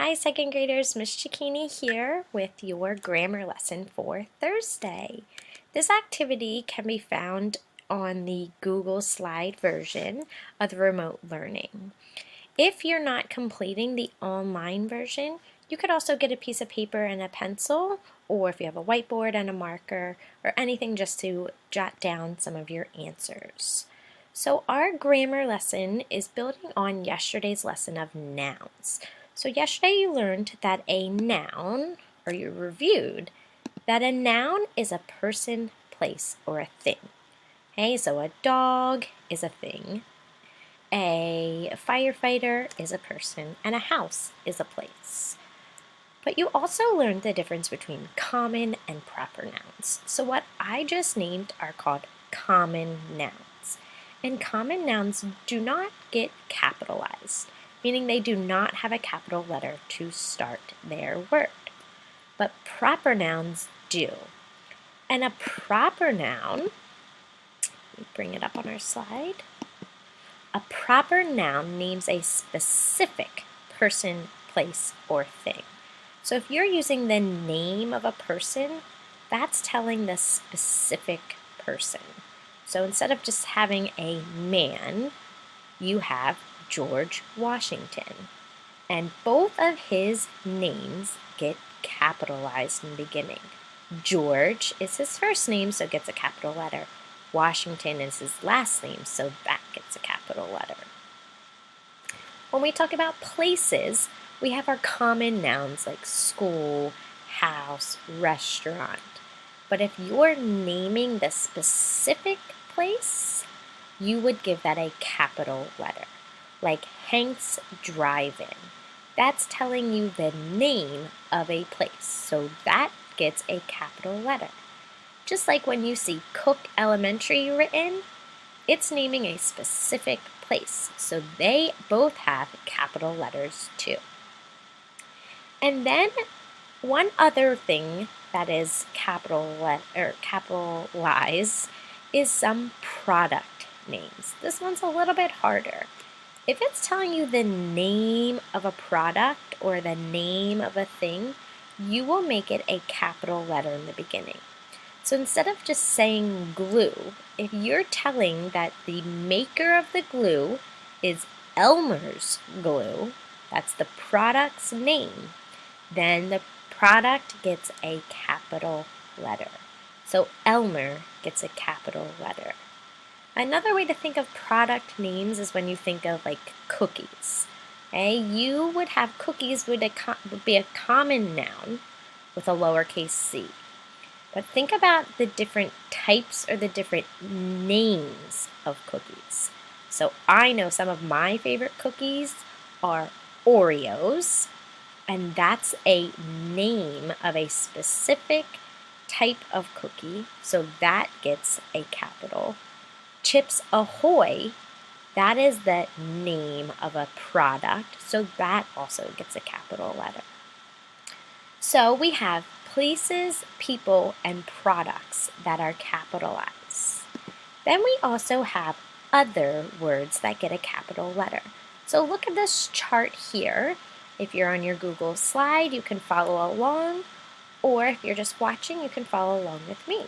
Hi, second graders. Miss Chikini here with your grammar lesson for Thursday. This activity can be found on the Google Slide version of the remote learning. If you're not completing the online version, you could also get a piece of paper and a pencil, or if you have a whiteboard and a marker, or anything just to jot down some of your answers. So our grammar lesson is building on yesterday's lesson of nouns. So yesterday you learned that a noun, or you reviewed, that a noun is a person, place, or a thing. Okay, so a dog is a thing, a firefighter is a person, and a house is a place. But you also learned the difference between common and proper nouns. So what I just named are called common nouns. And common nouns do not get capitalized, meaning they do not have a capital letter to start their word. But proper nouns do. And a proper noun, let me bring it up on our slide. A proper noun names a specific person, place, or thing. So if you're using the name of a person, that's telling the specific person. So instead of just having a man, you have George Washington. And both of his names get capitalized in the beginning. George is his first name, so it gets a capital letter. Washington is his last name, so that gets a capital letter. When we talk about places, we have our common nouns like school, house, restaurant. But if you're naming the specific place, you would give that a capital letter, like Hank's Drive-In. That's telling you the name of a place, so that gets a capital letter. Just like when you see Cook Elementary written, it's naming a specific place, so they both have capital letters too. And then one other thing that is capitalized is some product names. This one's a little bit harder. If it's telling you the name of a product or the name of a thing, you will make it a capital letter in the beginning. So instead of just saying glue, if you're telling that the maker of the glue is Elmer's Glue, that's the product's name, then the product gets a capital letter. So Elmer gets a capital letter. Another way to think of product names is when you think of like cookies. Okay? You would have cookies would be a common noun with a lowercase c. But think about the different types or the different names of cookies. So I know some of my favorite cookies are Oreos, and that's a name of a specific type of cookie, so that gets a capital. Chips Ahoy, that is the name of a product, so that also gets a capital letter. So we have places, people, and products that are capitalized. Then we also have other words that get a capital letter. So look at this chart here. If you're on your Google slide, you can follow along, or if you're just watching, you can follow along with me.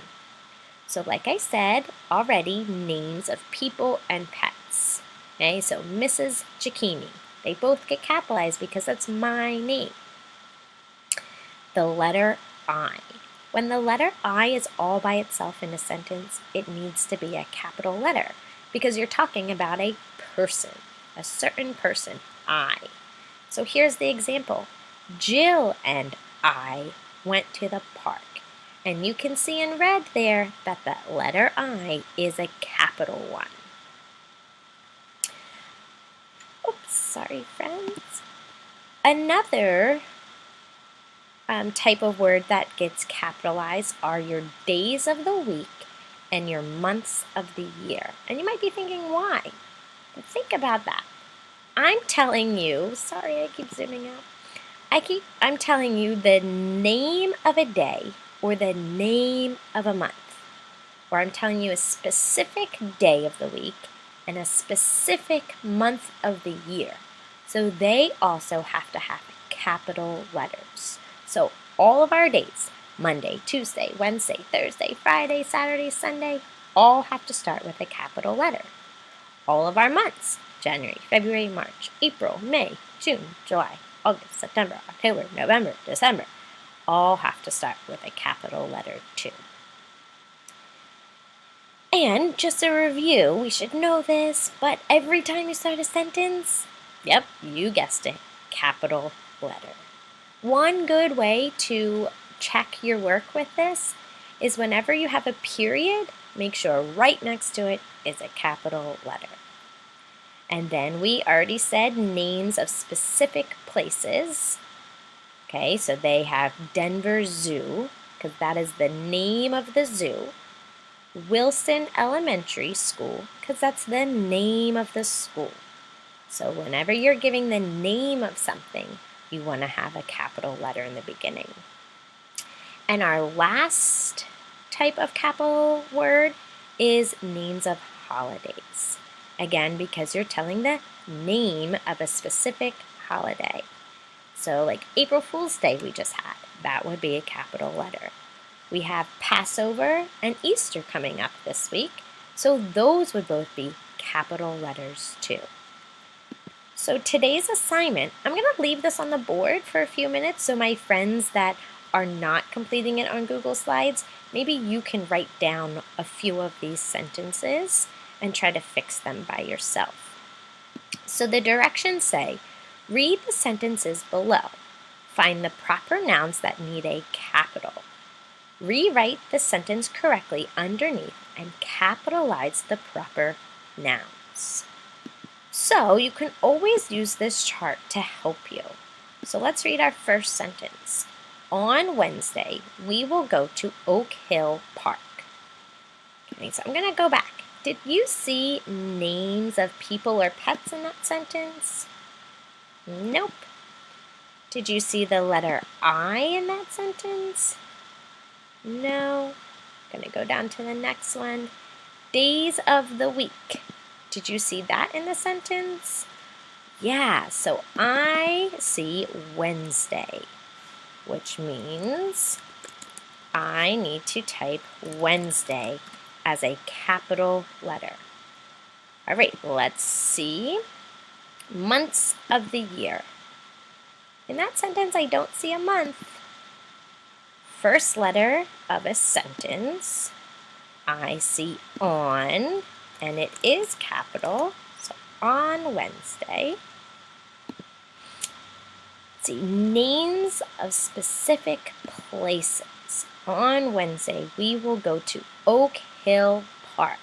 So like I said already, names of people and pets. Okay, so Mrs. Chikini, they both get capitalized because that's my name. The letter I. When the letter I is all by itself in a sentence, it needs to be a capital letter because you're talking about a person, a certain person, I. So here's the example. Jill and I went to the park. And you can see in red there that the letter I is a capital one. Oops, sorry friends. Another type of word that gets capitalized are your days of the week and your months of the year. And you might be thinking, why? But think about that. I'm telling you, sorry I keep zooming out. I'm telling you the name of a day or the name of a month. Or I'm telling you a specific day of the week and a specific month of the year. So they also have to have capital letters. So all of our days, Monday, Tuesday, Wednesday, Thursday, Friday, Saturday, Sunday, all have to start with a capital letter. All of our months, January, February, March, April, May, June, July, August, September, October, November, December, all have to start with a capital letter too. And just a review, we should know this, but every time you start a sentence, yep, you guessed it, capital letter. One good way to check your work with this is whenever you have a period, make sure right next to it is a capital letter. And then we already said names of specific places. Okay, so they have Denver Zoo, because that is the name of the zoo. Wilson Elementary School, because that's the name of the school. So whenever you're giving the name of something, you want to have a capital letter in the beginning. And our last type of capital word is names of holidays. Again, because you're telling the name of a specific holiday. So like April Fool's Day we just had, that would be a capital letter. We have Passover and Easter coming up this week, so those would both be capital letters too. So today's assignment, I'm going to leave this on the board for a few minutes so my friends that are not completing it on Google Slides, maybe you can write down a few of these sentences and try to fix them by yourself. So the directions say, read the sentences below. Find the proper nouns that need a capital. Rewrite the sentence correctly underneath and capitalize the proper nouns. So you can always use this chart to help you. So let's read our first sentence. On Wednesday, we will go to Oak Hill Park. Okay, so I'm going to go back. Did you see names of people or pets in that sentence? Nope. Did you see the letter I in that sentence? No. Going to go down to the next one. Days of the week. Did you see that in the sentence? Yeah, so I see Wednesday, which means I need to type Wednesday as a capital letter. All right, let's see. Months of the year. In that sentence, I don't see a month. First letter of a sentence, I see on, and it is capital, so on Wednesday. Let's see, names of specific places. On Wednesday, we will go to Oak Hill Park.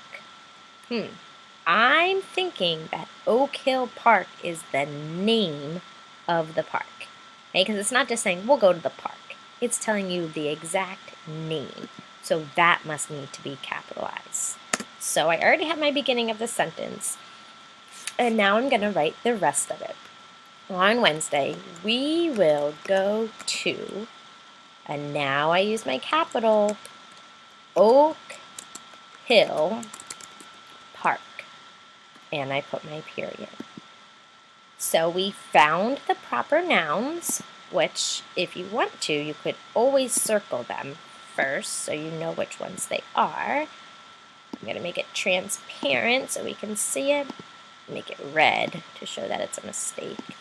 I'm thinking that Oak Hill Park is the name of the park. Okay, because it's not just saying, we'll go to the park. It's telling you the exact name. So that must need to be capitalized. So I already have my beginning of the sentence. And now I'm going to write the rest of it. On Wednesday, we will go to, and now I use my capital, Oak Hill Park. And I put my period. So we found the proper nouns, which if you want to, you could always circle them first so you know which ones they are. I'm going to make it transparent so we can see it. Make it red to show that it's a mistake.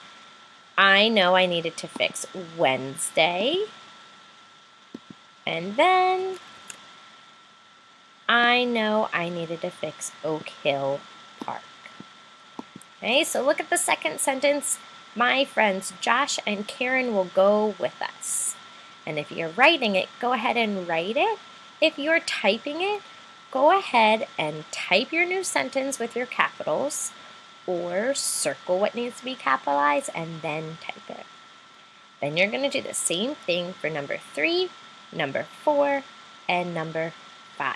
I know I needed to fix Wednesday. And then I know I needed to fix Oak Hill Park. Okay, so look at the second sentence. My friends Josh and Karen will go with us. And if you're writing it, go ahead and write it. If you're typing it, go ahead and type your new sentence with your capitals or circle what needs to be capitalized and then type it. Then you're going to do the same thing for number 3, number 4, and number 5.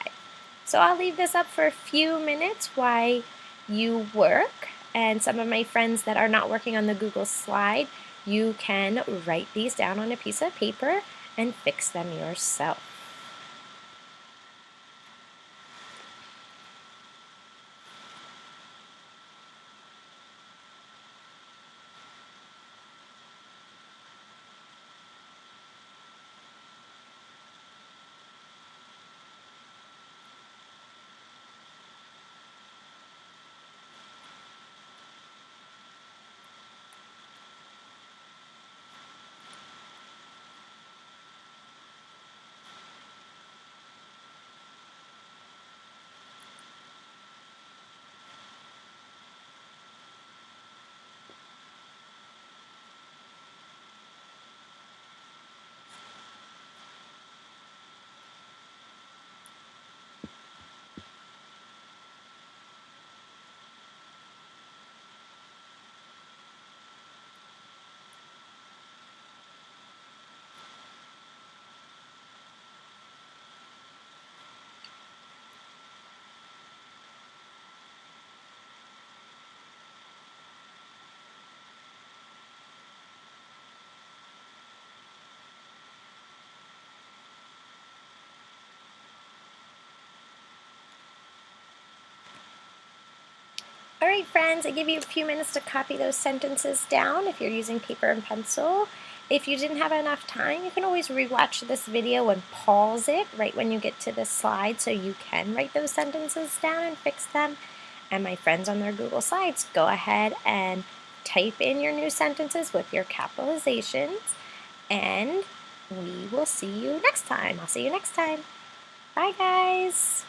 So I'll leave this up for a few minutes while you work. And some of my friends that are not working on the Google slide, you can write these down on a piece of paper and fix them yourself. Alright friends, I give you a few minutes to copy those sentences down if you're using paper and pencil. If you didn't have enough time, you can always rewatch this video and pause it right when you get to this slide so you can write those sentences down and fix them. And my friends on their Google Slides, go ahead and type in your new sentences with your capitalizations, and we will see you next time. I'll see you next time. Bye guys!